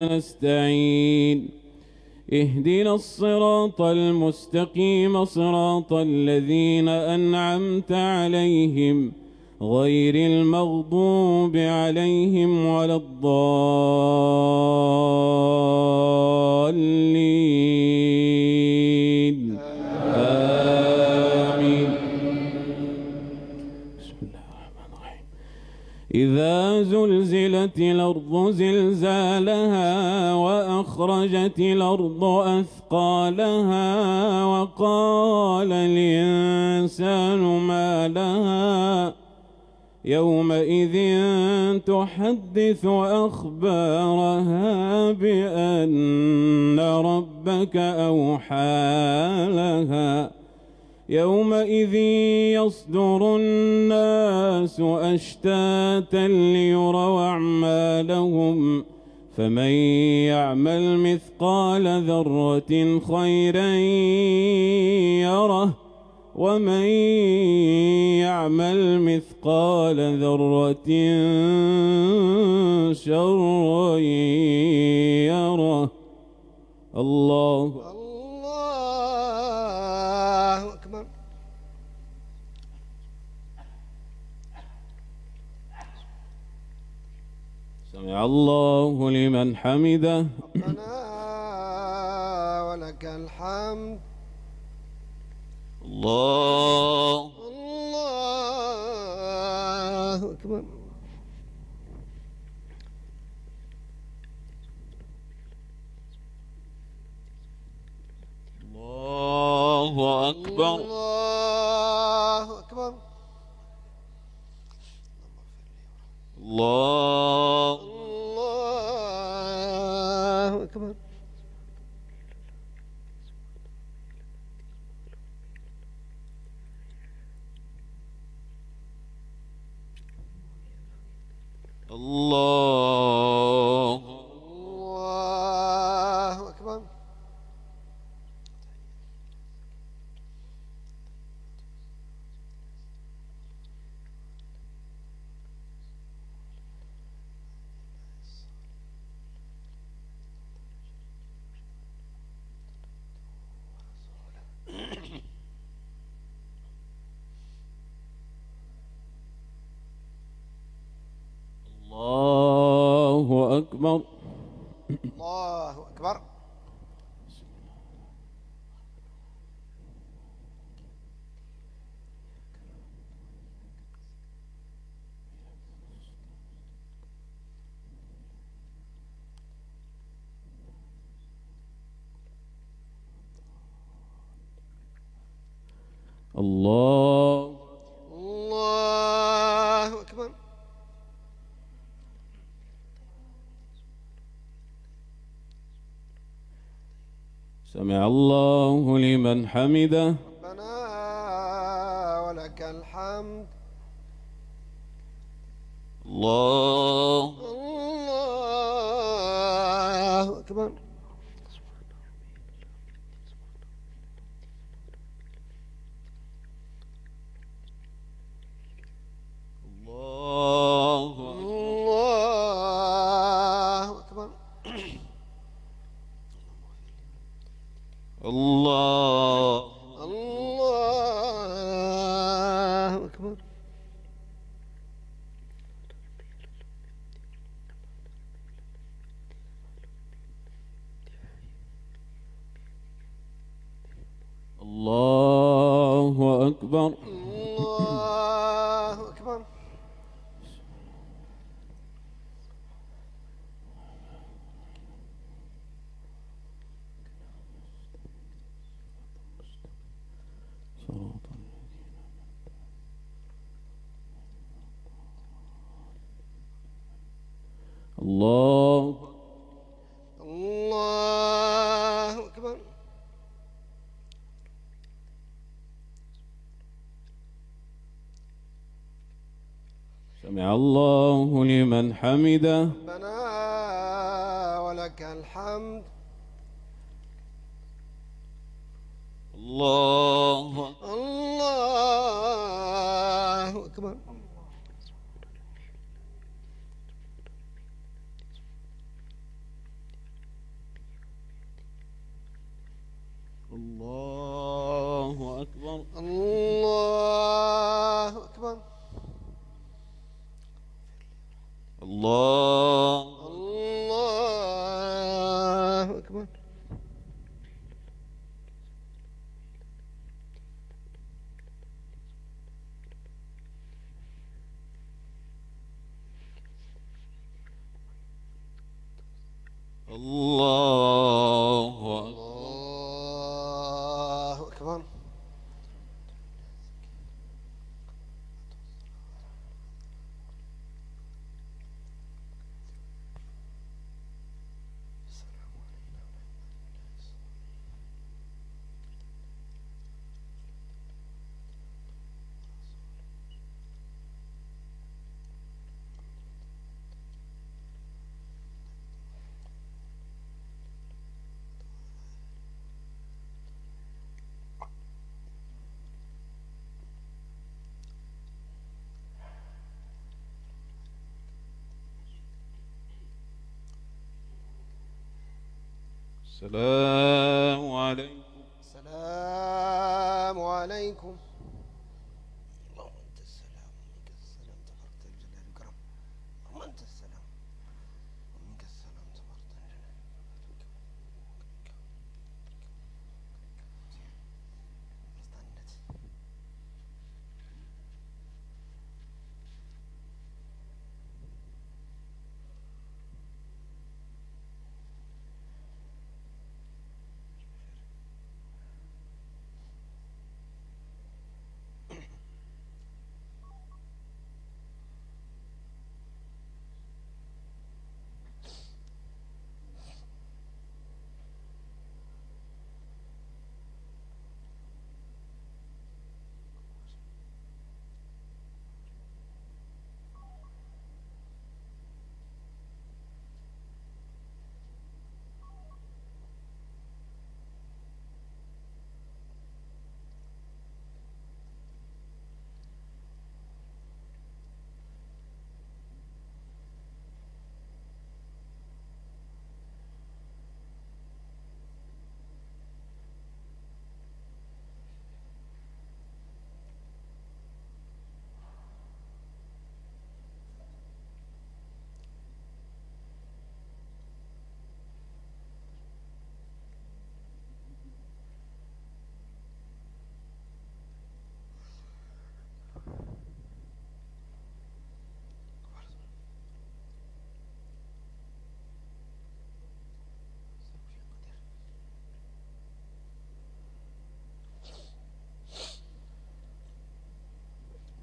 نستعين اهدنا الصراط المستقيم صراط الذين أنعمت عليهم غير المغضوب عليهم ولا الضالين آمين. بسم الله الرحمن الرحيم. إذا زلزلت الأرض زلزالها وأخرجت الأرض أثقالها وقال الإنسان ما لها يومئذ تحدث أخبارها بأن ربك أوحى لها يومئذ يصدر الناس أشتاتا ليروا أعمالهم فمن يعمل مثقال ذرة خيرا يره ومن يعمل مثقال ذرة شرا يره. الله أكبر. سمع الله لمن حمده. ربنا ولك الحمد. الله أكبر. الله أكبر. الله أكبر. الله أكبر. الله أكبر. الله أكبر. الله أكبر. الله أكبر. سمع الله لمن حمده. ربنا ولك الحمد. الله أكبر. الله أكبر. الله أكبر. الله أكبر. الله أكبر. الله أكبر. سمع الله لمن حمده. ربنا ولك الحمد. الله أكبر. الله أكبر. الله أكبر. الله الله أكبر. الله أكبر. الله أكبر. السلام عليكم. السلام عليكم. اللهم أنت السلام ومنك السلام تبارك الجلال والإكرام. اللهم أنت السلام ومنك السلام تبارك الجلال والإكرام.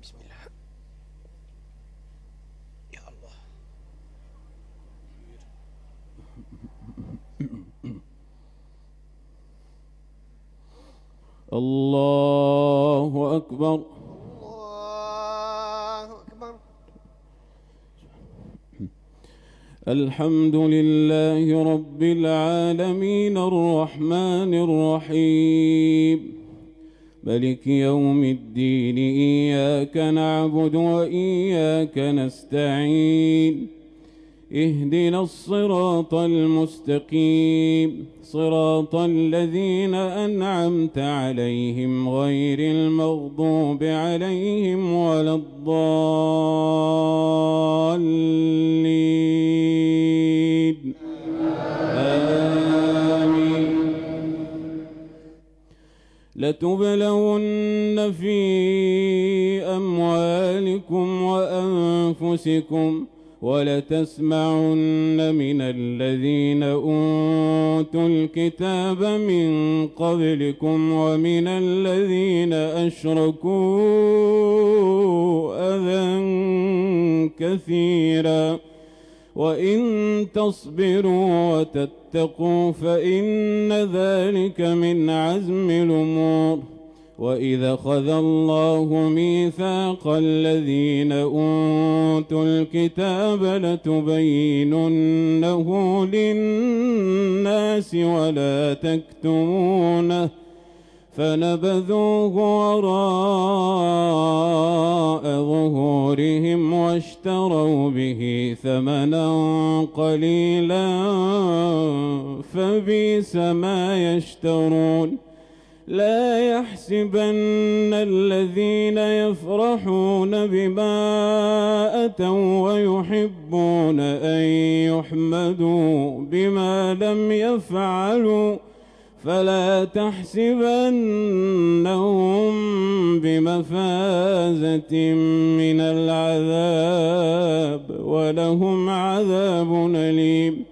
بسم الله يا الله. الله أكبر. الله أكبر. الحمد لله رب العالمين الرحمن الرحيم ملك يوم الدين. إياك نعبد وإياك نستعين. اهدنا الصراط المستقيم صراط الذين أنعمت عليهم غير المغضوب عليهم ولا الضالين. آمين. لتبلون في أموالكم وأنفسكم ولتسمعن من الذين أوتوا الكتاب من قبلكم ومن الذين أشركوا أذى كثيرا وإن تصبروا وتتقوا فإن ذلك من عزم الأمور. وإذا أخذ الله ميثاق الذين أوتوا الكتاب لتبيننه للناس ولا تكتمونه فنبذوه وراء ظهورهم واشتروا به ثمنا قليلا فبئس ما يشترون. لا يحسبن الذين يفرحون بما أتوا ويحبون أن يحمدوا بما لم يفعلوا فلا تحسبنهم بمفازة من العذاب ولهم عذاب أليم.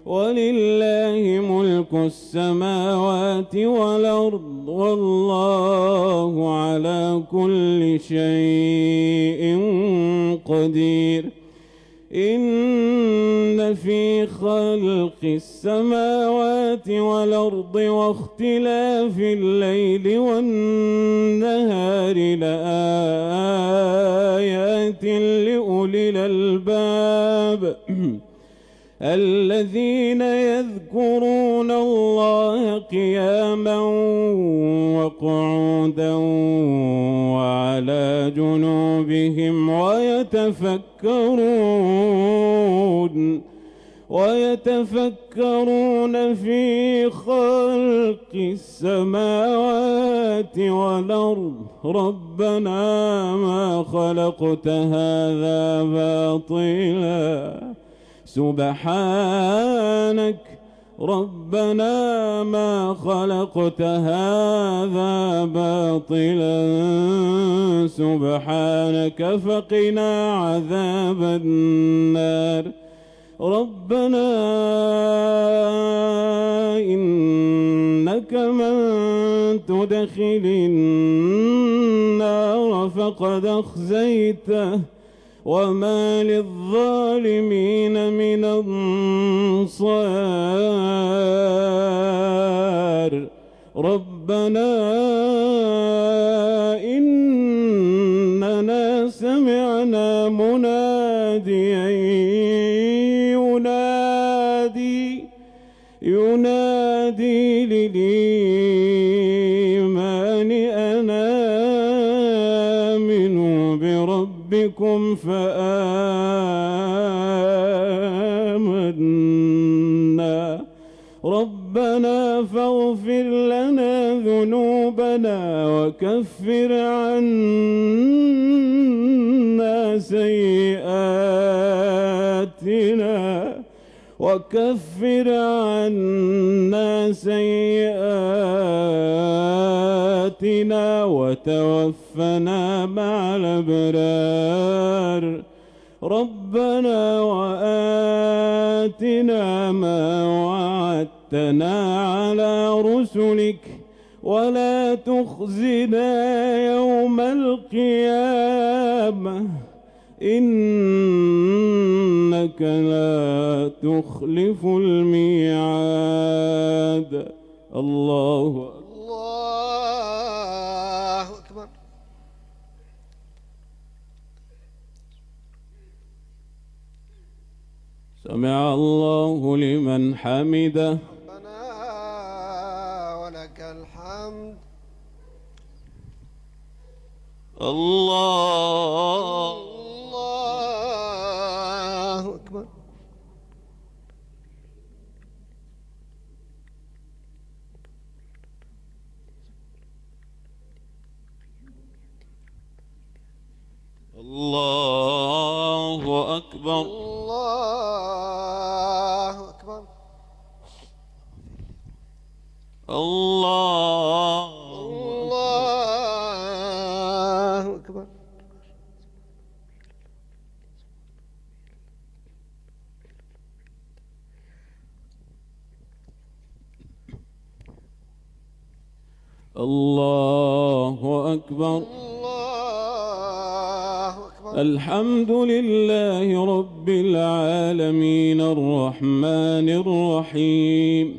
ولله ملك السماوات والأرض والله على كل شيء قدير. إن في خلق السماوات والأرض واختلاف الليل والنهار لآيات لأولي الألباب الذين يذكرون الله قياما وقعودا وعلى جنوبهم ويتفكرون في خلق السماوات والأرض ربنا ما خلقت هذا باطلا سبحانك ربنا ما خلقت هذا باطلا سبحانك فقنا عذاب النار. ربنا إنك من تدخل النار فقد أخزيته وما للظالمين من أنصار. ربنا إننا سمعنا مناديا ينادي للإيمان أن آمنوا بربكم فآمنا. ربنا فاغفر لنا ذنوبنا وكفر عنا سيئاتنا وتوفنا مع الأبرار. ربنا وآتنا ما وعدتنا على رسلك ولا تخزنا يوم القيامة إنك لا تخلف الميعاد. الله أكبر. سمع الله لمن حمده. ربنا ولك الحمد. الله أكبر. الله أكبر. الله أكبر. الله أكبر. الله أكبر. الحمد لله رب العالمين الرحمن الرحيم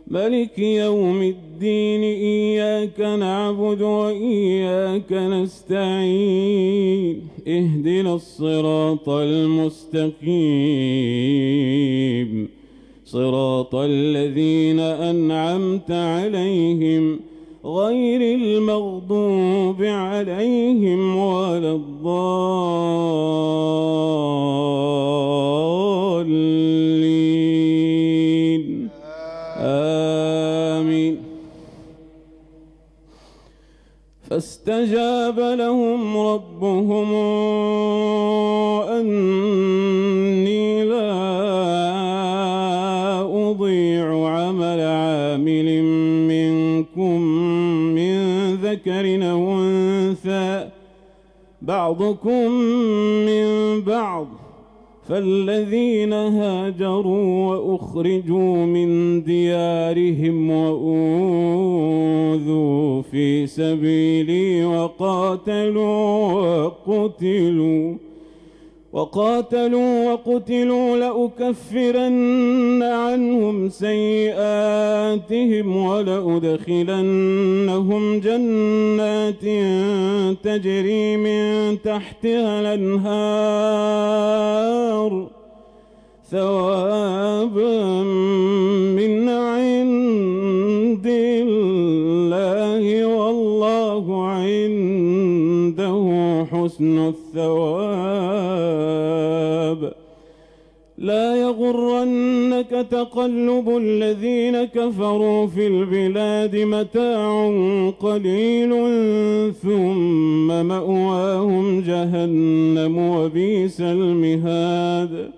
ملك يوم الدين إياك نعبد وإياك نستعين اهدنا الصراط المستقيم صراط الذين أنعمت عليهم غير المغضوب عليهم ولا الضالين آمين. فاستجاب لهم ربهم أني لا أضيع عمل عامل منكم من ذكر أو أنثى بعضكم من بعض، فالذين هاجروا وأخرجوا من ديارهم وأوذوا في سبيلي وقاتلوا لأكفرن عنهم سيئاتهم ولأدخلنهم جنات تجري من تحتها الأنهار ثوابا من عند الله والله عنده حسن الثواب. لا يغرنك تقلب الذين كفروا في البلاد، متاع قليل ثم مأواهم جهنم وبئس المهاد.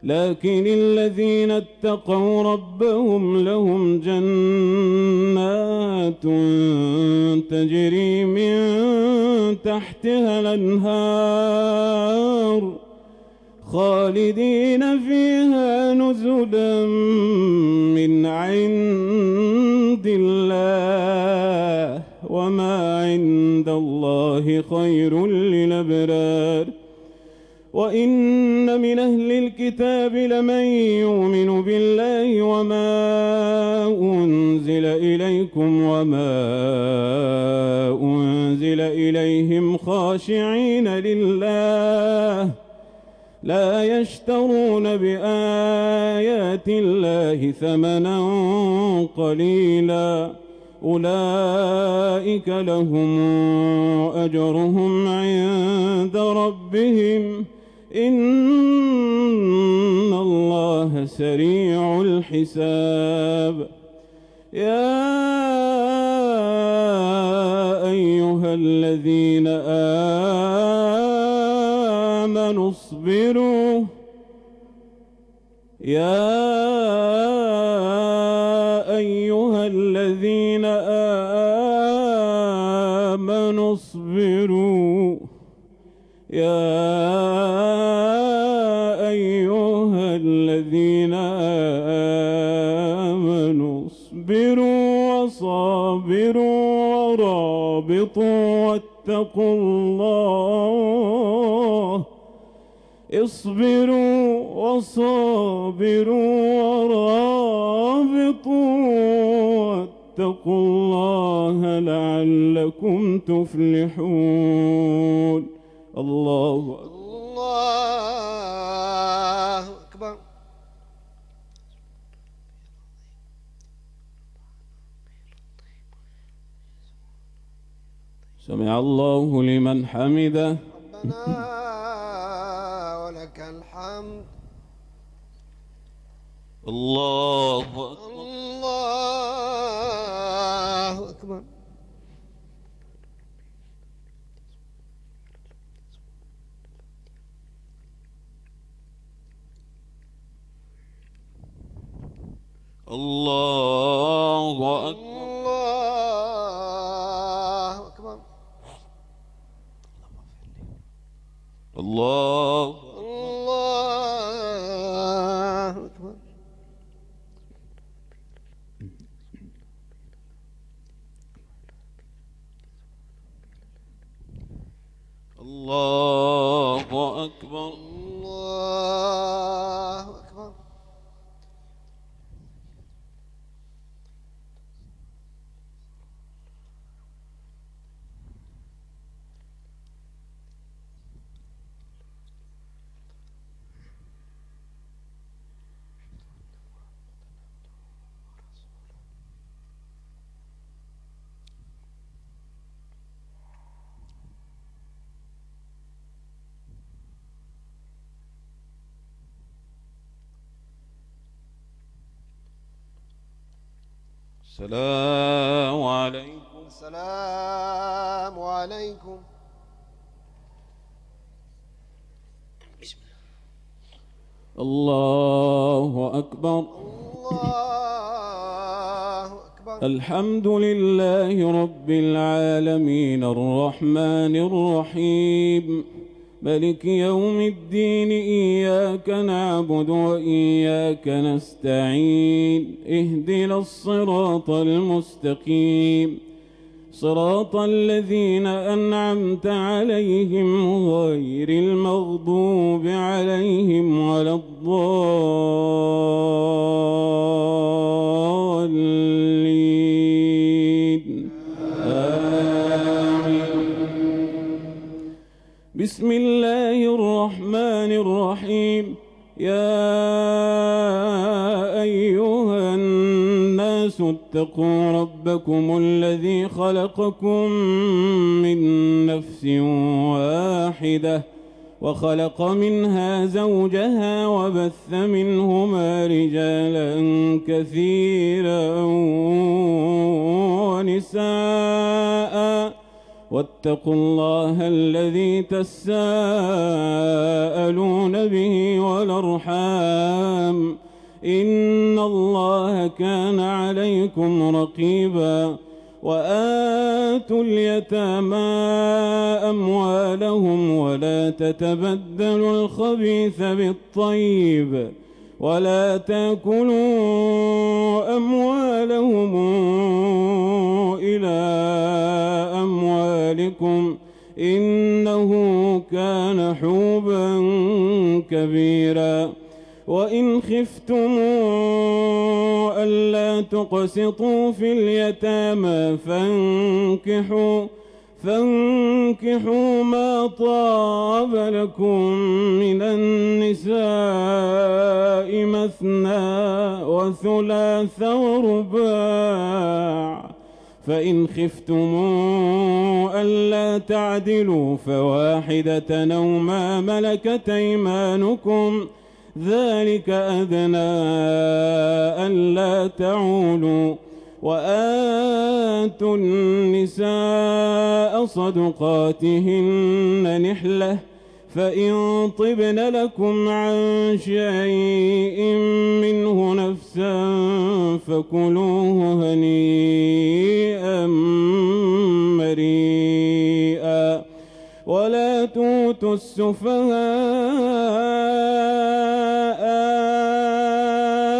لكن الذين اتقوا ربهم لهم جنات تجري من تحتها الأنهار خالدين فيها نزلا من عند الله وما عند الله خير للأبرار. وإن من أهل الكتاب لمن يؤمن بالله وما أنزل إليكم وما أنزل إليهم خاشعين لله لا يشترون بآيات الله ثمنا قليلا، أولئك لهم أجرهم عند ربهم إن الله سريع الحساب. يا أيها الذين آمنوا اصبروا وصابروا ورابطوا واتقوا الله. اصبروا وصابروا ورابطوا واتقوا الله لعلكم تفلحون. الله أكبر. سمع الله لمن حمده. ربنا ولك الحمد. الله أكبر. الله أكبر. الله أكبر. الله أكبر. الله أكبر. الله أكبر. السلام عليكم. السلام عليكم. الله أكبر. الله أكبر. الحمد لله رب العالمين الرحمن الرحيم ملك يوم الدين، إياك نعبد وإياك نستعين، اهدنا الصراط المستقيم، صراط الذين أنعمت عليهم غير المغضوب عليهم ولا الضالين. آمين. بسم الله الرحمن الرحيم. يا أيها الناس اتقوا ربكم الذي خلقكم من نفس واحدة وخلق منها زوجها وبث منهما رجالا كثيرا ونساء، واتقوا الله الذي تساءلون به والأرحام، إن الله كان عليكم رقيبا. وآتوا اليتامى أموالهم ولا تتبدلوا الخبيث بالطيب، ولا تأكلوا أموالهم إلى أموالكم، إنه كان حوبا كبيرا. وإن خفتم ألا تقسطوا في اليتامى فانكحوا ما طاب لكم من النساء مثنى وثلاث ورباع، فإن خفتم ألا تعدلوا فواحدة أو ما ملكت أيمانكم، ذلك أدنى ألا تعولوا. وآتوا النساء صدقاتهن نحلة، فإن طبن لكم عن شيء منه نفسا فكلوه هنيئا مريئا. ولا تؤتوا السفهاء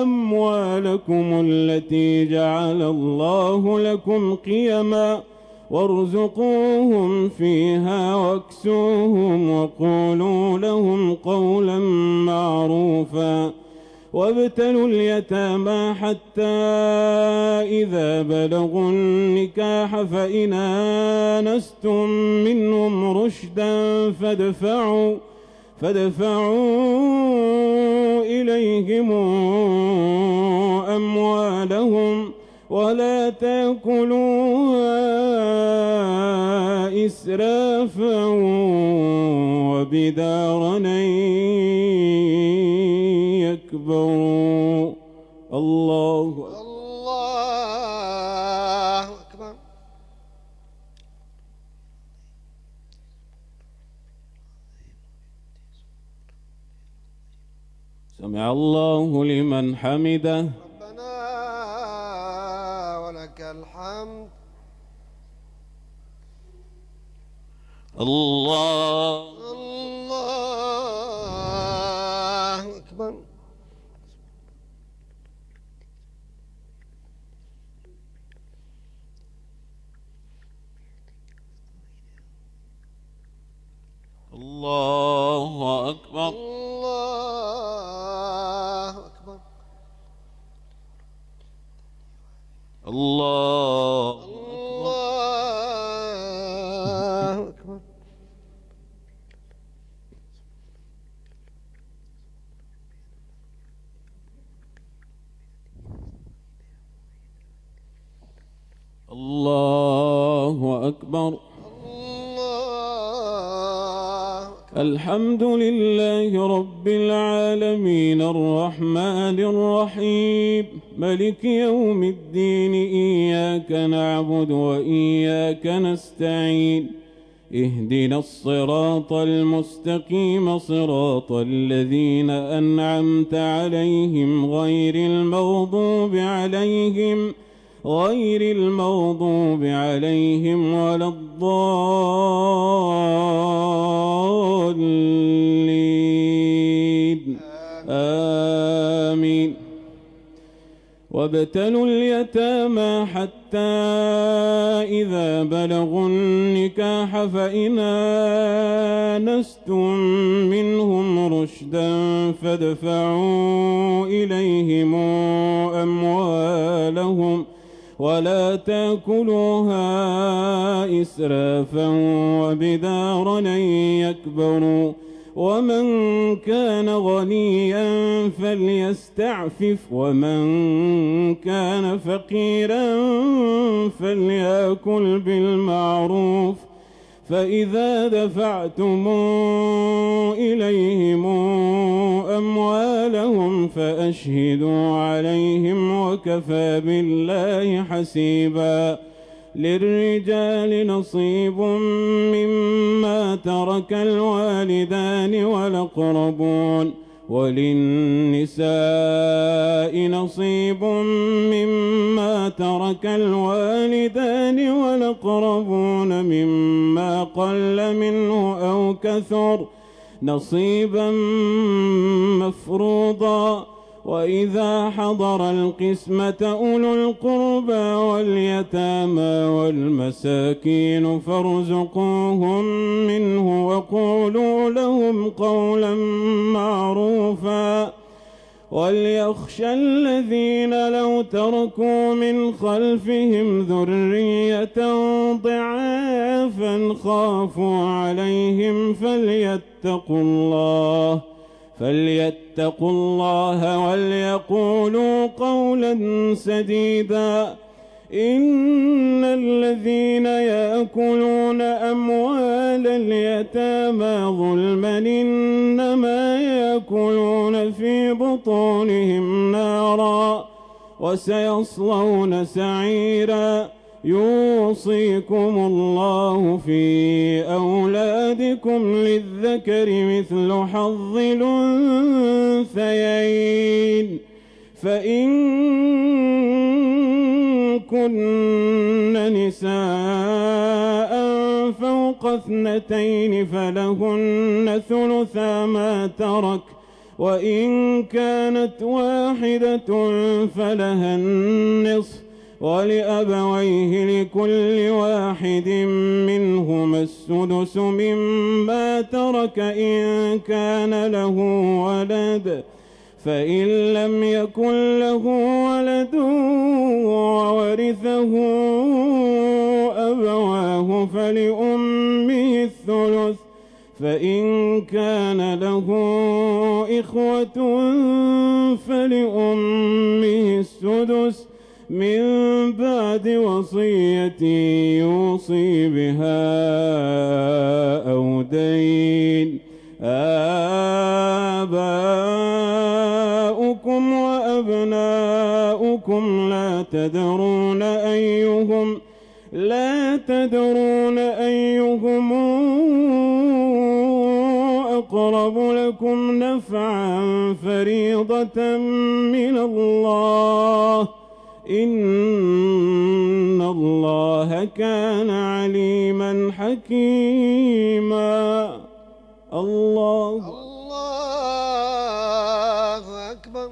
أموالكم التي جعل الله لكم قيما، وارزقوهم فيها واكسوهم وقولوا لهم قولا معروفا. وابتلوا اليتامى حتى إذا بلغوا النكاح فإن آنستم منهم رشدا فادفعوا إليهم أموالهم، ولا تأكلوها إسرافا وبدارا أن يكبروا. الله أكبر. سمع الله لمن حمده. ربنا ولك الحمد. الله أكبر. الله أكبر. الله أكبر. الله أكبر. الحمد لله رب العالمين الرحمن الرحيم ملك يوم الدين إياك نعبد وإياك نستعين اهدنا الصراط المستقيم صراط الذين أنعمت عليهم غير المغضوب عليهم ولا الضالين آمين. وابتلوا اليتامى حتى إذا بلغوا النكاح فإن آنستم منهم رشدا فادفعوا إليهم أموالهم ولا تأكلوها إسرافا وبدارا أن يكبروا ومن كان غنيا فليستعفف ومن كان فقيرا فليأكل بالمعروف فإذا دفعتم إليهم أموالهم فأشهدوا عليهم وكفى بالله حسيبا. للرجال نصيب مما ترك الوالدان والأقربون وللنساء نصيب مما ترك الوالدان والأقربون مما قل منه أو كثر نصيبا مفروضا. وإذا حضر القسمة أولو القربى واليتامى والمساكين فارزقوهم منه وقولوا لهم قولا معروفا. وليخشى الذين لو تركوا من خلفهم ذرية ضعافا خافوا عليهم فليتقوا الله وليقولوا قولا سديدا. إن الذين يأكلون أموال اليتامى ظلما إنما يأكلون في بطونهم نارا وسيصلون سعيرا. يوصيكم الله في أولادكم للذكر مثل حظ الأنثيين فإن كن نساء فوق 2 فلهن ثلثا ما ترك وإن كانت واحدة فلها النصف ولأبويه لكل واحد منهما السدس مما ترك إن كان له ولد فإن لم يكن له ولد وورثه أبواه فلأمه الثلث فإن كان له إخوة فلأمه السدس من بعد وصية يوصي بها أو دين. آباؤكم وأبناؤكم لا تدرون أيهم أقرب لكم نفعا فريضة من الله إن الله كان عليما حكيما. الله أكبر.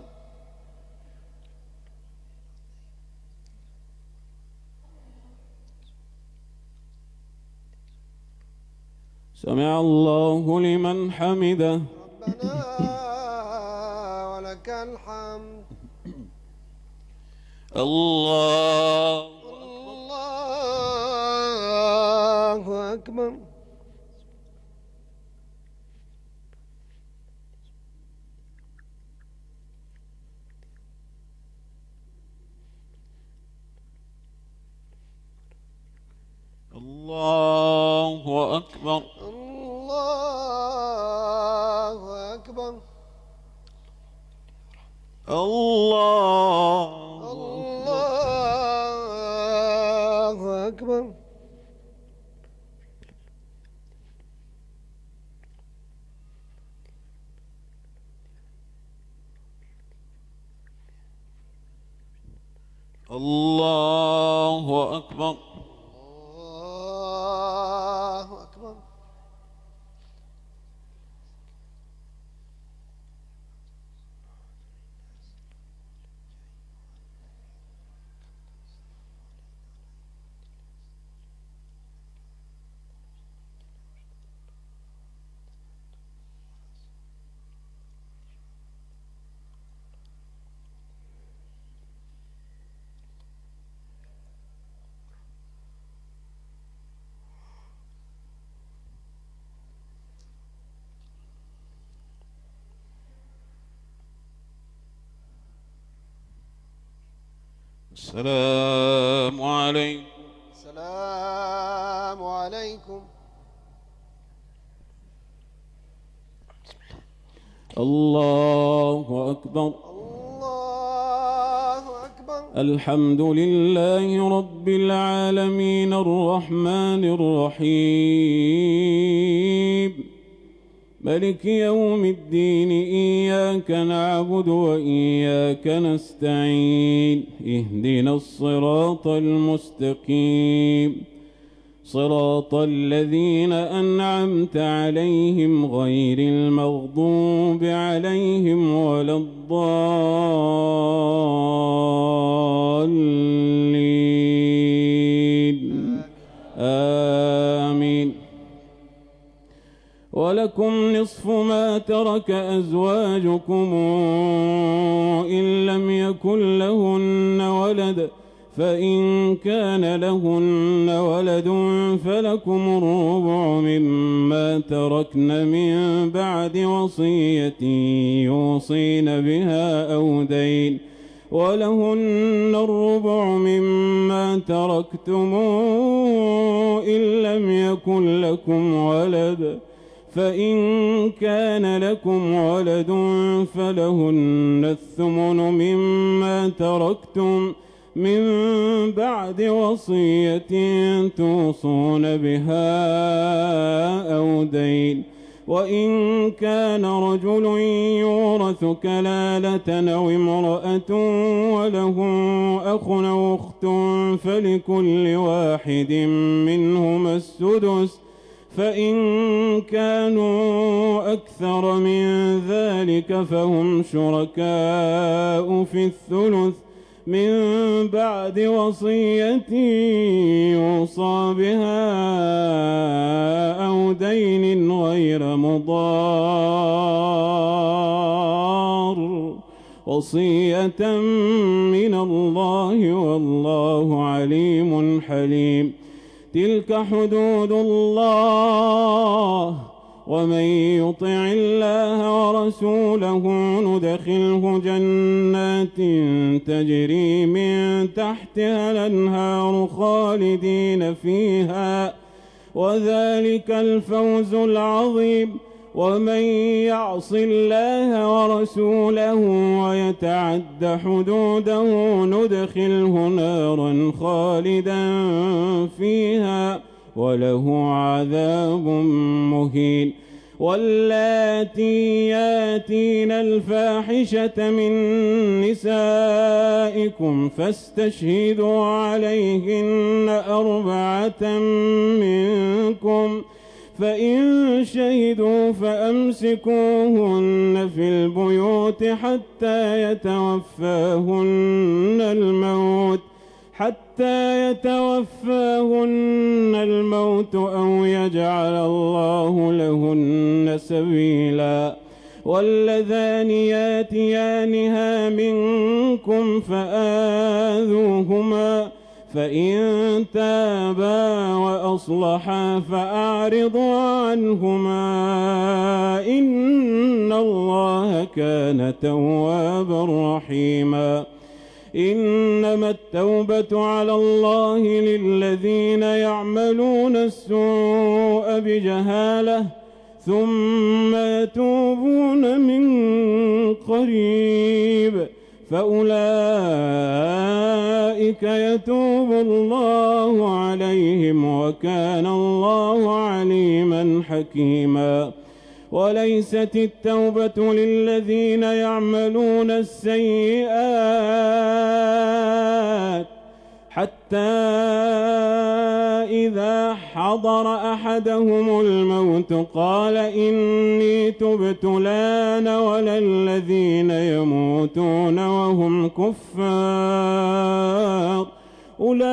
سمع الله لمن حمده. ربنا ولك الحمد. الله أكبر. الله أكبر. الله أكبر. الله الله أكبر. الله أكبر. السلام عليكم. السلام عليكم. الله أكبر. الله أكبر. الحمد لله رب العالمين الرحمن الرحيم ملك يوم الدين إياك نعبد وإياك نستعين اهدنا الصراط المستقيم صراط الذين أنعمت عليهم غير المغضوب عليهم ولا الضالين آمين. ولكم نصف ما ترك أزواجكم إن لم يكن لهن ولد فإن كان لهن ولد فلكم الربع مما تركن من بعد وصية يوصين بها أو دين ولهن الربع مما تركتم إن لم يكن لكم ولد فإن كان لكم ولد فلهن الثمن مما تركتم من بعد وصية توصون بها أو دين وإن كان رجل يورث كلالة أو امرأة وله أخ أو أخت فلكل واحد منهما السدس فإن كانوا أكثر من ذلك فهم شركاء في الثلث من بعد وصية يوصى بها أو دين غير مضار وصية من الله والله عليم حليم. تلك حدود الله ومن يطع الله ورسوله ندخله جنات تجري من تحتها الأنهار خالدين فيها وذلك الفوز العظيم. ومن يعص الله ورسوله ويتعد حدوده ندخله نارا خالدا فيها وله عذاب مهين. واللاتي ياتين الفاحشة من نسائكم فاستشهدوا عليهن 4 منكم فإن شهدوا فأمسكوهن في البيوت حتى يتوفاهن الموت أو يجعل الله لهن سبيلا. واللذان ياتيانها منكم فآذوهما فإن تابا وأصلحا فأعرضوا عنهما إن الله كان توابا رحيما. إنما التوبة على الله للذين يعملون السوء بجهالة ثم يتوبون من قريب فأولئك يتوب الله عليهم وكان الله عليما حكيما. وليست التوبة للذين يعملون السيئات حتى إذا حضر أحدهم الموت قال إني تبت الآن ولا الذين يموتون وهم كفار أولئك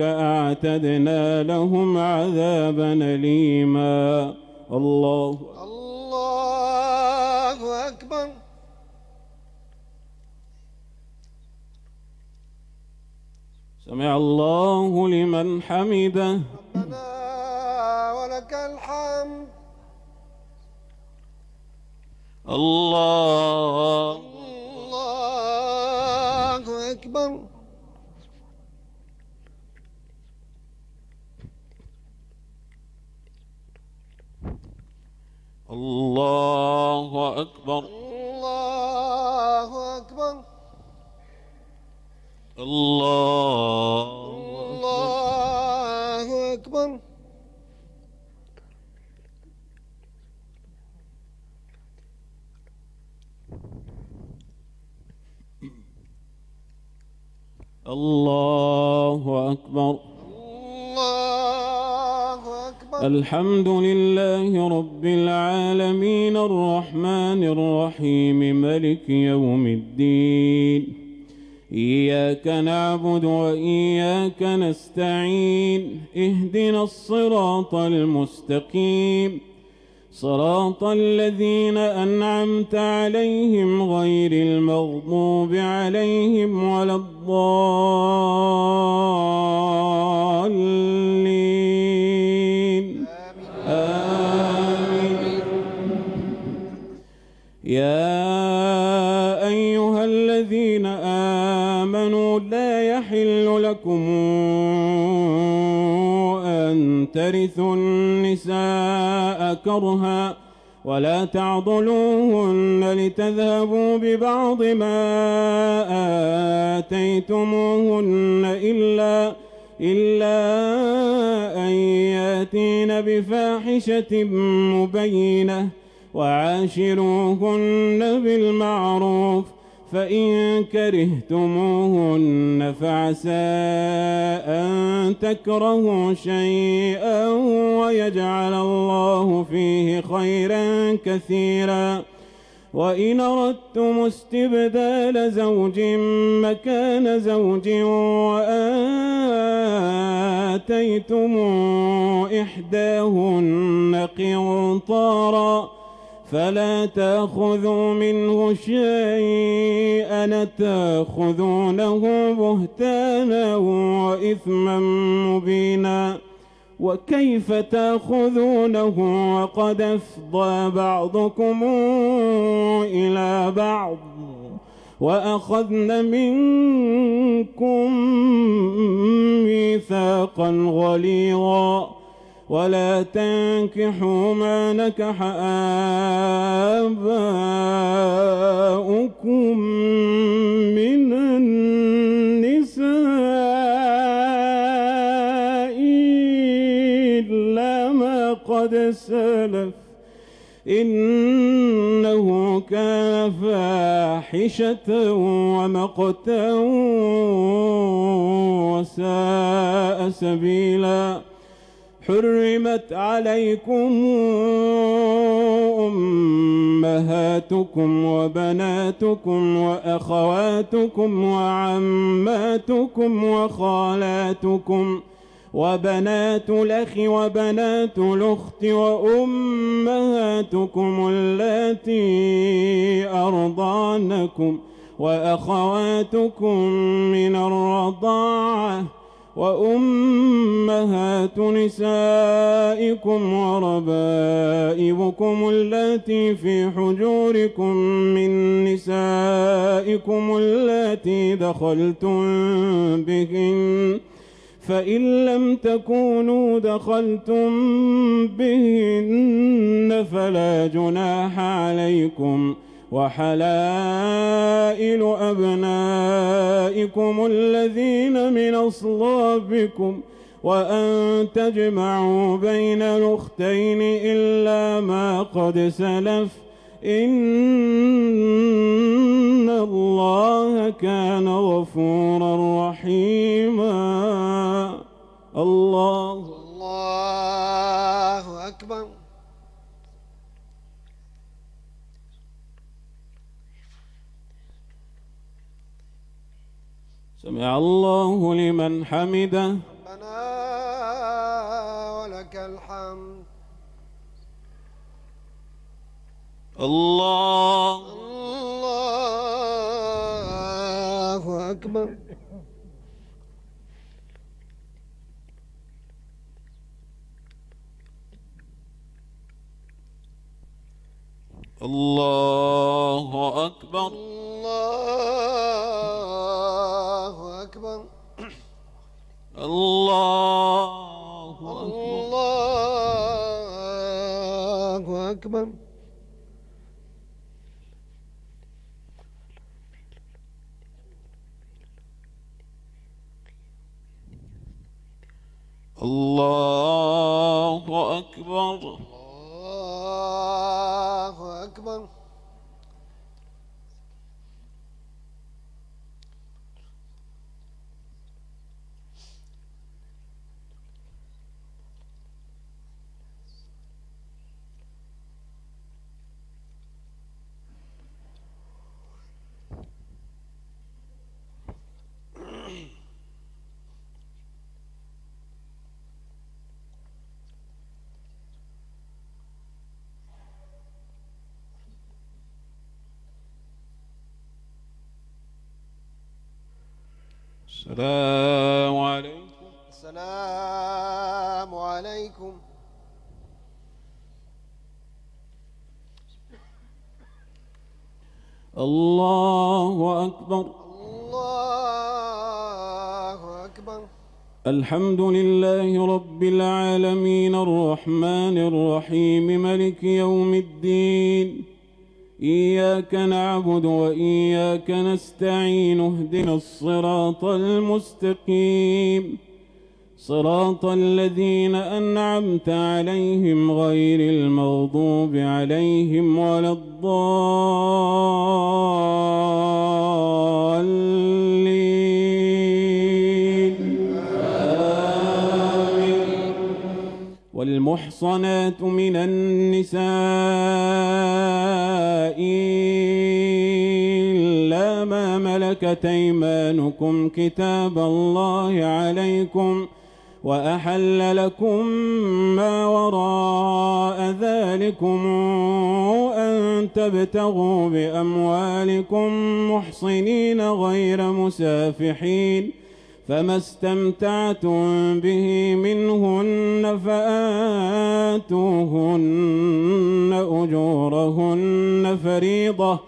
أعتدنا لهم عذابا أليما. الله أكبر. سمع الله لمن حمده. ربنا ولك الحمد. الله أكبر. الله أكبر. الله أكبر. الله أكبر. الله أكبر. الله أكبر. الحمد لله رب العالمين الرحمن الرحيم ملك يوم الدين. إياك نعبد وإياك نستعين. اهدنا الصراط المستقيم صراط الذين أنعمت عليهم غير المغضوب عليهم ولا الضالين. آمين. يا أيها الذين آمنوا لا يحل لكم أن ترثوا النساء كرها ولا تعضلوهن لتذهبوا ببعض ما آتيتموهن إلا أن يأتين بفاحشة مبينة وعاشروهن بالمعروف فإن كرهتموهن فعسى أن تكرهوا شيئا ويجعل الله فيه خيرا كثيرا. وإن أردتم استبدال زوج مكان زوج وآتيتم إحداهن قنطارا فلا تأخذوا منه شيئا تأخذونه بهتانا وإثما مبينا. وكيف تأخذونه وقد أفضى بعضكم إلى بعض وأخذن منكم ميثاقا غليظا. ولا تنكحوا ما نكح آباؤكم من النساء إلا ما قد سلف إنه كان فاحشة ومقتا وساء سبيلا. حرمت عليكم أمهاتكم وبناتكم وأخواتكم وعماتكم وخالاتكم وبنات الأخ وبنات الأخت وأمهاتكم اللاتي أرضعنكم وأخواتكم من الرضاعة وأمهات نسائكم وربائبكم اللاتي في حجوركم من نسائكم اللاتي دخلتم بهن فإن لم تكونوا دخلتم بهن فلا جناح عليكم. وحلائل أبنائكم الذين من أصلابكم وأن تجمعوا بين الأختين إلا ما قد سلف إن الله كان غفورا رحيما. الله أكبر. سمع الله لمن حمده. ربنا ولك الحمد. الله أكبر. الله أكبر. الله أكبر. الله أكبر. الله أكبر. الله أكبر. السلام عليكم. السلام عليكم. الله أكبر. الله أكبر. الحمد لله رب العالمين الرحمن الرحيم ملك يوم الدين. إياك نعبد وإياك نستعين. اهدنا الصراط المستقيم صراط الذين أنعمت عليهم غير المغضوب عليهم ولا الضالين. آمين. والمحصنات من النساء إلا ما ملكت أيمانكم كتاب الله عليكم وأحل لكم ما وراء ذلكم أن تبتغوا بأموالكم محصنين غير مسافحين فما استمتعتم به منهن فآتوهن أجورهن فريضة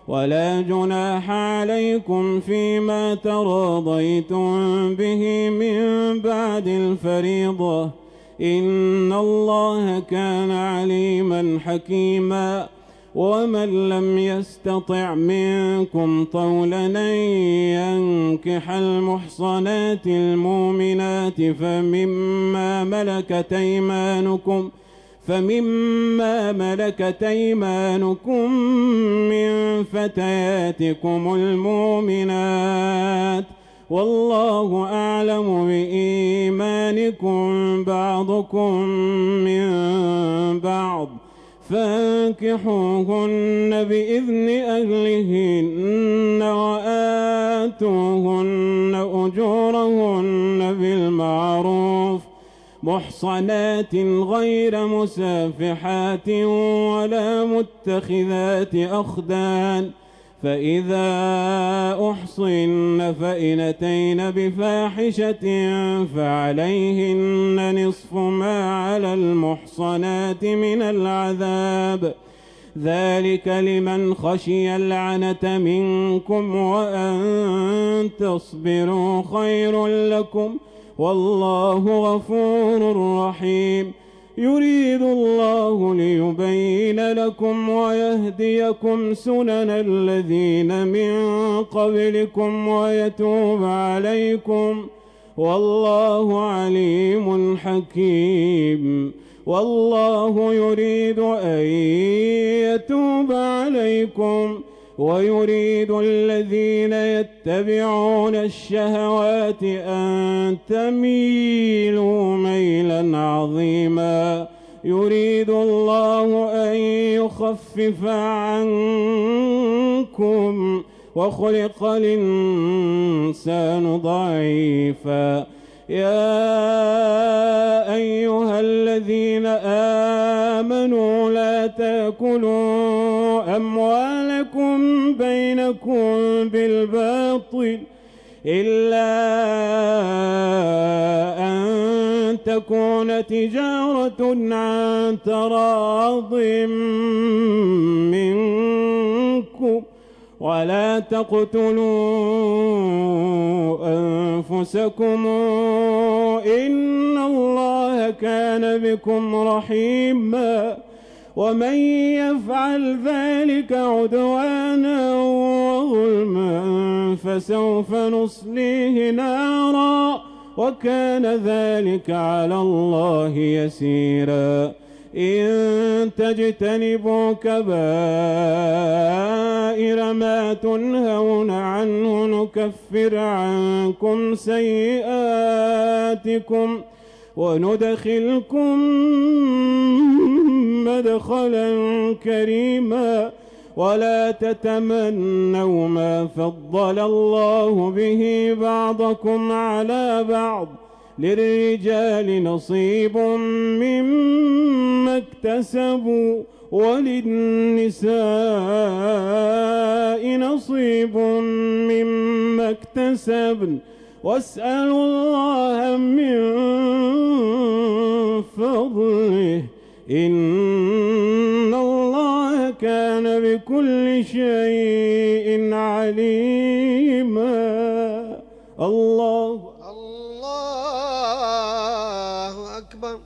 ولا جناح عليكم فيما تراضيتم به من بعد الفريضة إن الله كان عليما حكيما. ومن لم يستطع منكم طولا أن ينكح المحصنات المؤمنات فمما ملكت أيمانكم من فتياتكم المؤمنات والله أعلم بإيمانكم بعضكم من بعض فانكحوهن بإذن أهلهن وآتوهن أجورهن بالمعروف محصنات غير مسافحات ولا متخذات أخدان فإذا أحصن فإن أتين بفاحشة فعليهن نصف ما على المحصنات من العذاب ذلك لمن خشي العنة منكم وأن تصبروا خير لكم والله غفور رحيم. يريد الله ليبين لكم ويهديكم سنن الذين من قبلكم ويتوب عليكم والله عليم حكيم. والله يريد أن يتوب عليكم ويريد الذين يتبعون الشهوات أن تميلوا ميلا عظيما يريد الله أن يخفف عنكم وخلق الإنسان ضعيفا يا أيها الذين آمنوا لا تأكلوا أموالكم بينكم بالباطل إلا أن تكون تجارة عن تراض منكم ولا تقتلوا أنفسكم إن الله كان بكم رحيما ومن يفعل ذلك عدوانا وظلما فسوف نصليه نارا وكان ذلك على الله يسيرا إن تجتنبوا كبائر ما تنهون عنه نكفر عنكم سيئاتكم وندخلكم مدخلا كريما ولا تتمنوا ما فضل الله به بعضكم على بعض للرجال نصيب مما اكتسبوا وللنساء نصيب مما اكتسبن واسألوا الله من فضله إن الله كان بكل شيء عليما الله أكبر.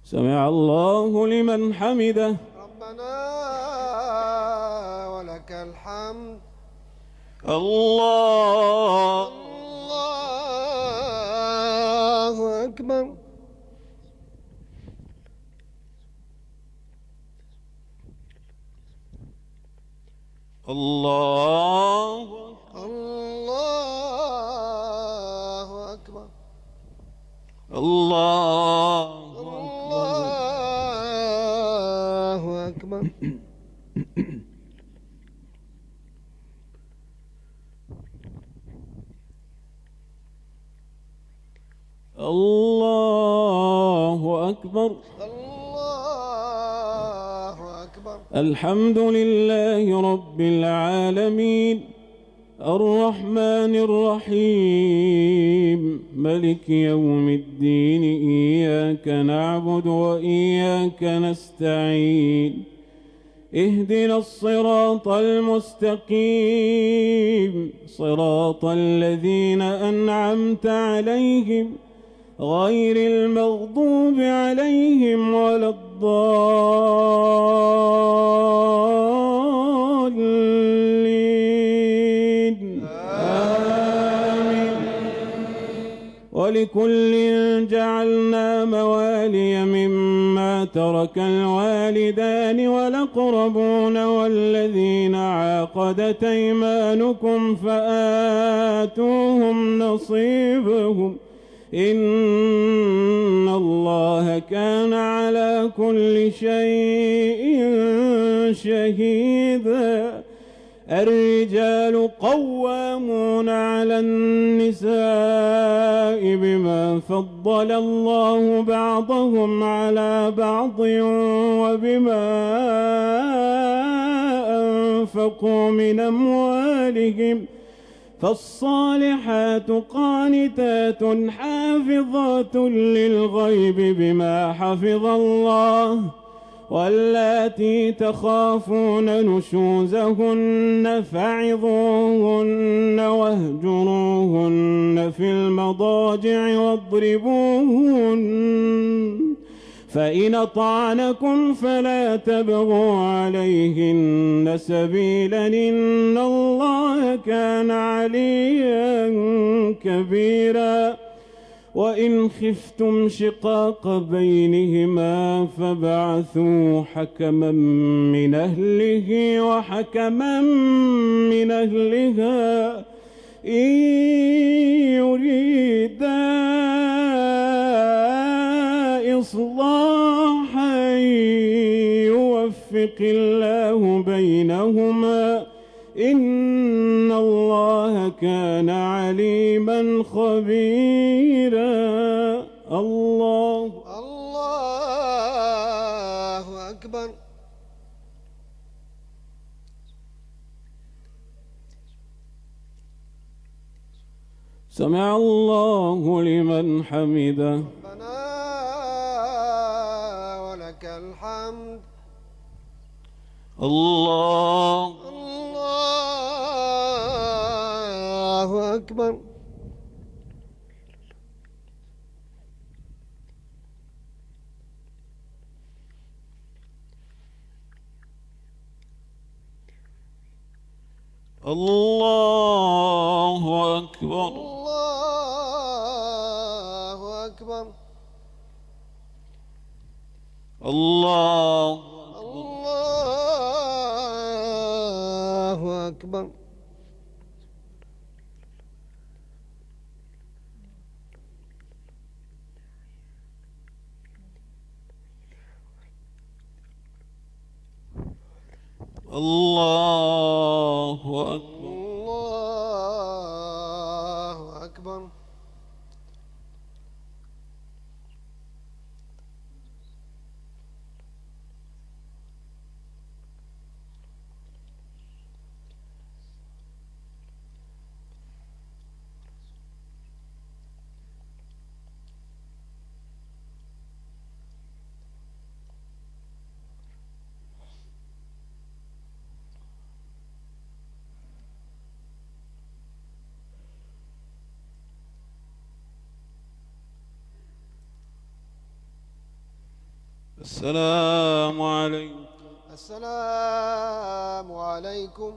سمع الله لمن حمده ربنا ولك الحمد. الله أكبر. الله أكبر. الله أكبر. الله أكبر. الله أكبر. الحمد لله رب العالمين الرحمن الرحيم ملك يوم الدين إياك نعبد وإياك نستعين اهدنا الصراط المستقيم صراط الذين أنعمت عليهم غير المغضوب عليهم ولا الضالين آمين. ولكل جعلنا موالي مما ترك الوالدان والأقربون والذين عاقدت أيمانكم فآتوهم نصيبهم إن الله كان على كل شيء شهيدا. الرجال قوامون على النساء بما فضل الله بعضهم على بعض وبما أنفقوا من أموالهم فالصالحات قانتات حافظات للغيب بما حفظ الله واللاتي تخافون نشوزهن فعظوهن واهجروهن في المضاجع واضربوهن فإن أطعنكم فلا تبغوا عليهن سبيلا إن الله كان عليا كبيرا. وإن خفتم شقاق بينهما فابعثوا حكما من أهله وحكما من أهلها إن يريدا إصلاحا يوفق الله بينهما إن الله كان عليما خبيرا. الله أكبر. سمع الله لمن حمده. ربنا ولك الحمد. الله أكبر. الله أكبر. الله أكبر. الله أكبر. الله أكبر. الله أكبر. السلام عليكم. السلام عليكم.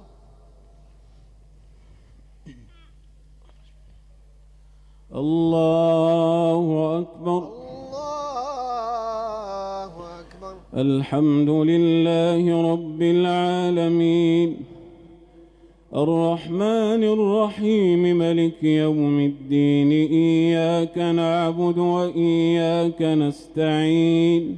الله أكبر. الله أكبر. الحمد لله رب العالمين الرحمن الرحيم ملك يوم الدين إياك نعبد وإياك نستعين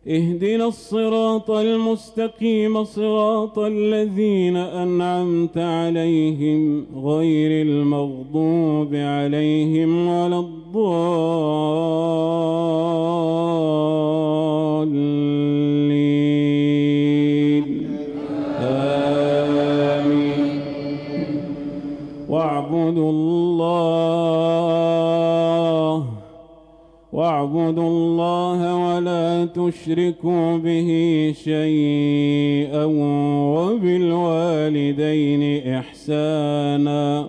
اهدنا الصراط المستقيم صراط الذين أنعمت عليهم غير المغضوب عليهم ولا الضالين آمين. واعبدوا الله ولا تشركوا به شيئا وبالوالدين إحسانا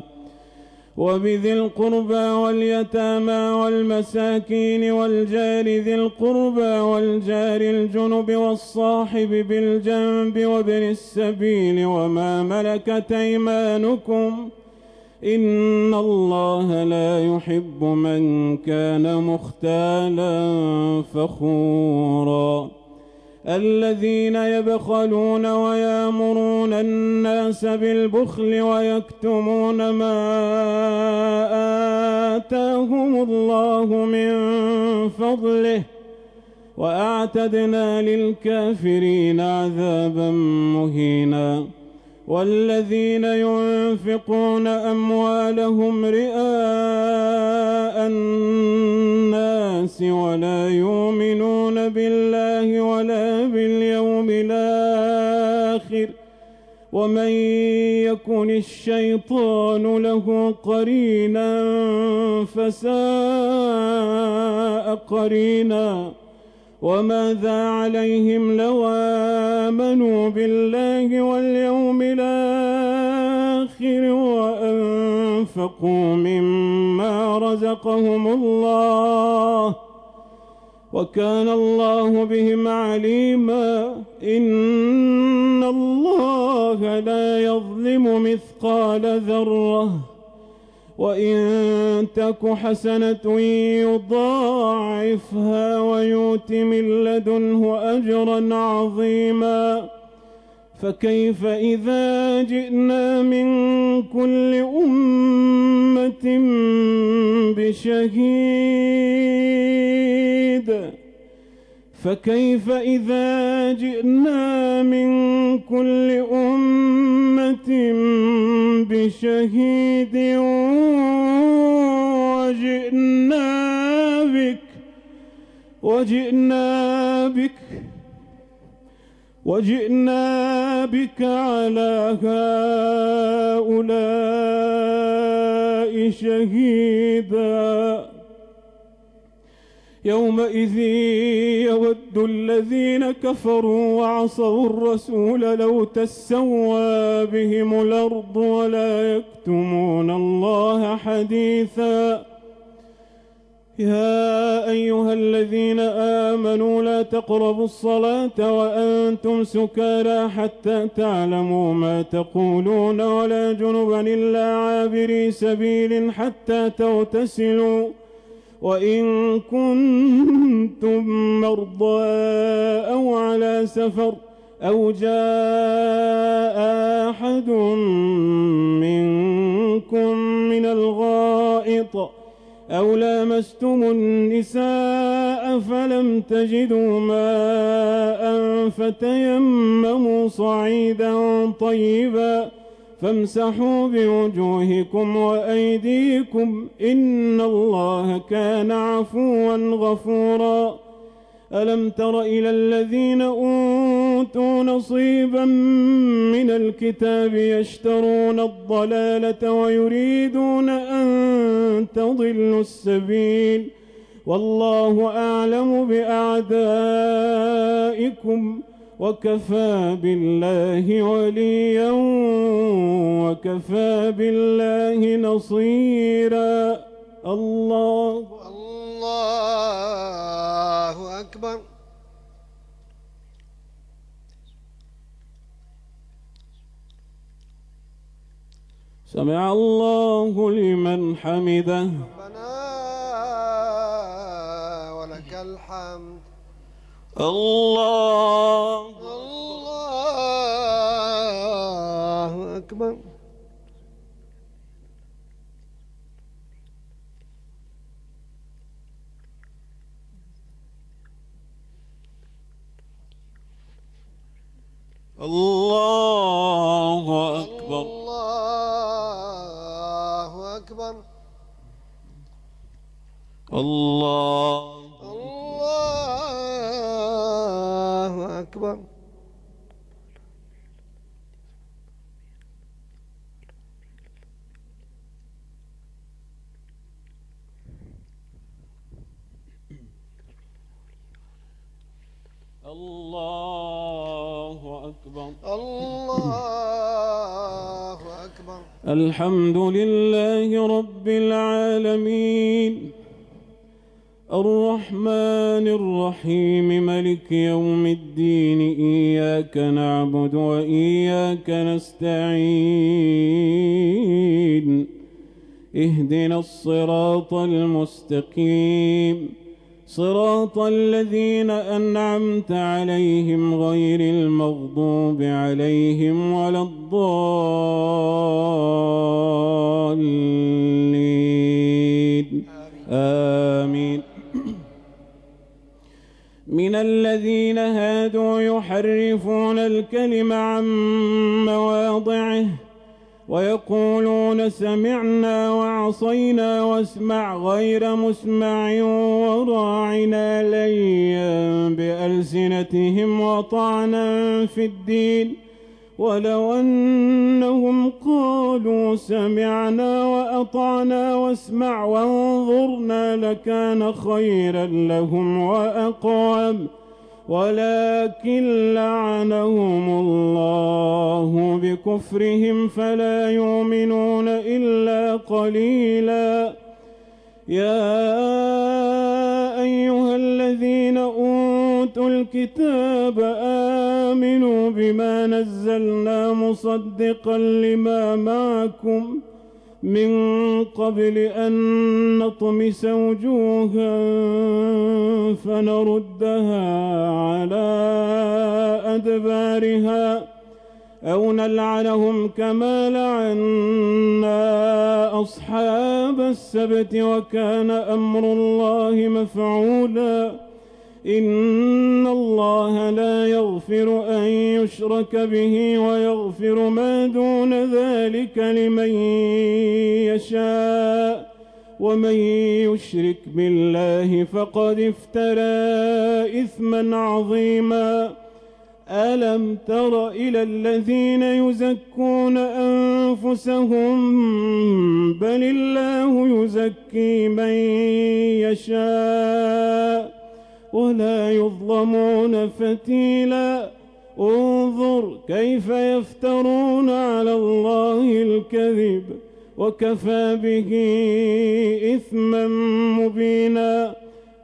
وبذي القربى واليتامى والمساكين والجار ذي القربى والجار الجنب والصاحب بالجنب وابن السبيل وما ملكت أيمانكم إن الله لا يحب من كان مختالا فخورا. الذين يبخلون ويأمرون الناس بالبخل ويكتمون ما آتاهم الله من فضله وأعتدنا للكافرين عذابا مهينا. والذين ينفقون أموالهم رئاء الناس ولا يؤمنون بالله ولا باليوم الآخر ومن يكن الشيطان له قرينا فساء قرينا. وماذا عليهم لو آمنوا بالله واليوم الآخر وأنفقوا مما رزقهم الله وكان الله بهم عليما. إن الله لا يظلم مثقال ذرة وإن تك حسنة يضاعفها ويؤت من لدنه أجرا عظيما. فكيف إذا جئنا من كل أمة بشهيد فكيف إذا جئنا من كل أمة بشهيد وجئنا بك على هؤلاء شهيدا. يومئذ يود الذين كفروا وعصوا الرسول لو تسوى بهم الأرض ولا يكتمون الله حديثا. يا أيها الذين آمنوا لا تقربوا الصلاة وأنتم سكارى حتى تعلموا ما تقولون ولا جنبا إلا عابري سبيل حتى تغتسلوا وإن كنتم مرضى أو على سفر أو جاء أحد منكم من الغائط أو لامستم النساء فلم تجدوا ماء فتيمموا صعيدا طيبا فامسحوا بوجوهكم وأيديكم إن الله كان عفوا غفورا. ألم تر إلى الذين أوتوا نصيبا من الكتاب يشترون الضلالة ويريدون أن تضلوا السبيل والله أعلم بأعدائكم وكفى بالله وليا وكفى بالله نصيرا. الله أكبر. سمع الله لمن حمده. ربنا ولك الحمد. الله أكبر. الله أكبر. الله أكبر. الله أكبر. الله أكبر. الله أكبر. الحمد لله رب العالمين الرحمن الرحيم ملك يوم الدين إياك نعبد وإياك نستعين اهدنا الصراط المستقيم صراط الذين أنعمت عليهم غير المغضوب عليهم ولا الضالين آمين. من الذين هادوا يحرفون الكلم عن مواضعه ويقولون سمعنا وعصينا واسمع غير مسمع وراعنا ليا بألسنتهم وطعنا في الدين ولو أنهم قالوا سمعنا وأطعنا واسمع وانظرنا لكان خيرا لهم وأقوم ولكن لعنهم الله بكفرهم فلا يؤمنون إلا قليلا. يا أيها الذين أوتوا الكتاب آمنوا بما نزلنا مصدقا لما معكم من قبل أن نطمس وجوها فنردها على أدبارها أو نلعنهم كما لعنا أصحاب السبت وكان أمر الله مفعولا إن الله لا يغفر أن يشرك به ويغفر ما دون ذلك لمن يشاء ومن يشرك بالله فقد افترى إثما عظيما ألم تر إلى الذين يزكون أنفسهم بل الله يزكي من يشاء ولا يظلمون فتيلا انظر كيف يفترون على الله الكذب وكفى به إثما مبينا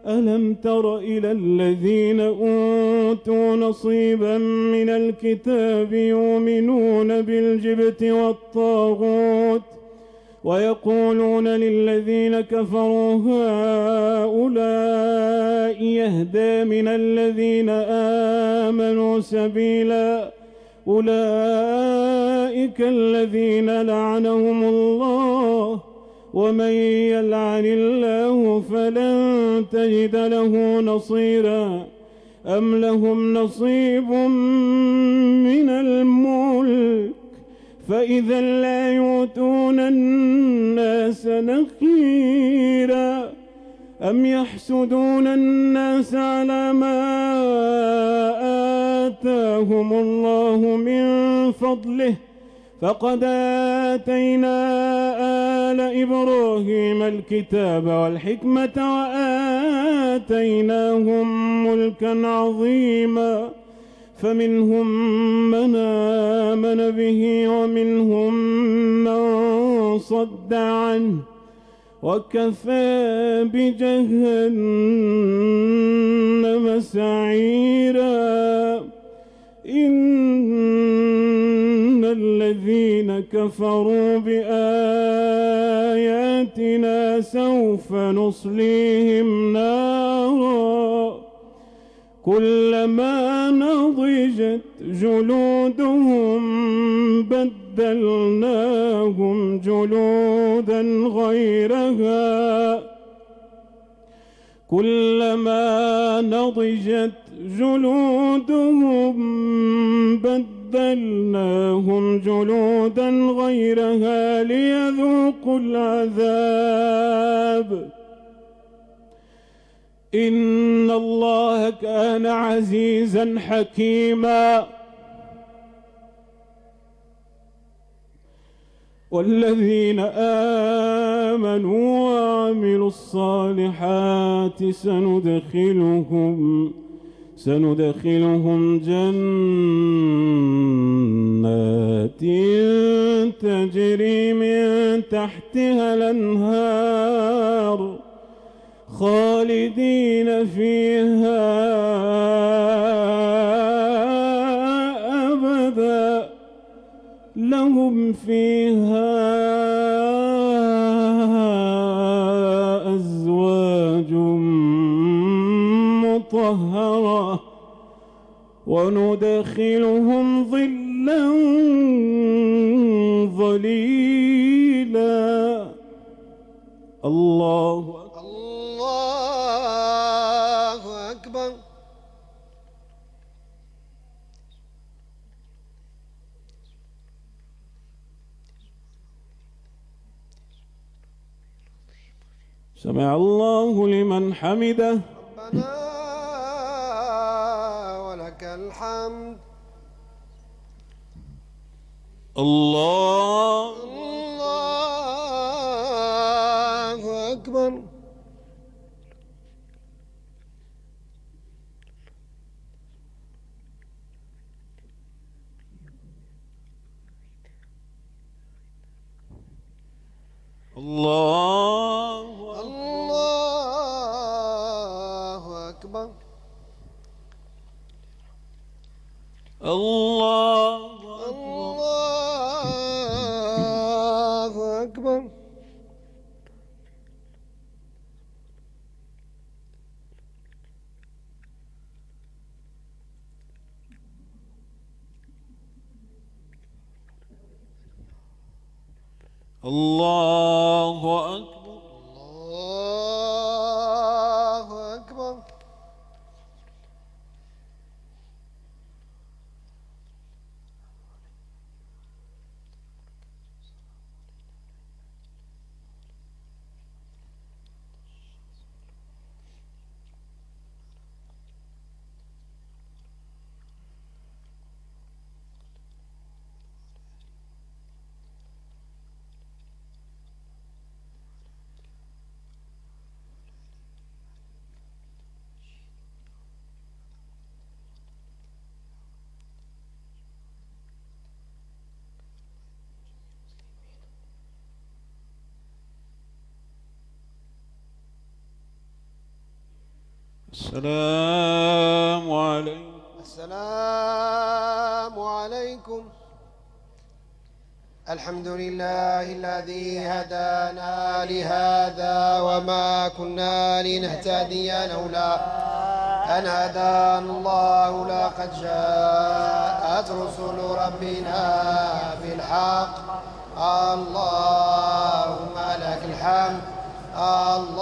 ألم تر إلى الذين أوتوا نصيبا من الكتاب يؤمنون بالجبت والطاغوت ويقولون للذين كفروا هؤلاء يهدى من الذين آمنوا سبيلا أولئك الذين لعنهم الله ومن يلعن الله فلن تجد له نصيرا أم لهم نصيب من الملك فإذا لا يؤتون الناس نقيرا أم يحسدون الناس على ما آتاهم الله من فضله فقد آتينا آل إبراهيم الكتاب والحكمة وآتيناهم ملكا عظيما فمنهم من آمن به ومنهم من صد عنه وكفى بجهنم سعيرا إن الذين كفروا بآياتنا سوف نصليهم نارا كلما نضجت جلودهم بدلناهم جلودا غيرها كلما نضجت جلودهم بدلناهم جلودا غيرها ليذوقوا العذاب إن الله كان عزيزا حكيما والذين آمنوا وعملوا الصالحات سندخلهم جنات تجري من تحتها الأنهار خالدين فيها أبدا لهم فيها أزواج مطهرة وندخلهم ظلا ظليلا الله أكبر. سمع الله لمن حمده ربنا ولك الحمد. الله أكبر. الله أكبر. الله أكبر. الله أكبر. الله أكبر. السلام عليكم. السلام عليكم. الحمد لله الذي هدانا لهذا وما كنا لنهتدي لولا أن هدانا الله. لقد جاءت رسل ربنا بالحق. اللهم لك الحمد. الله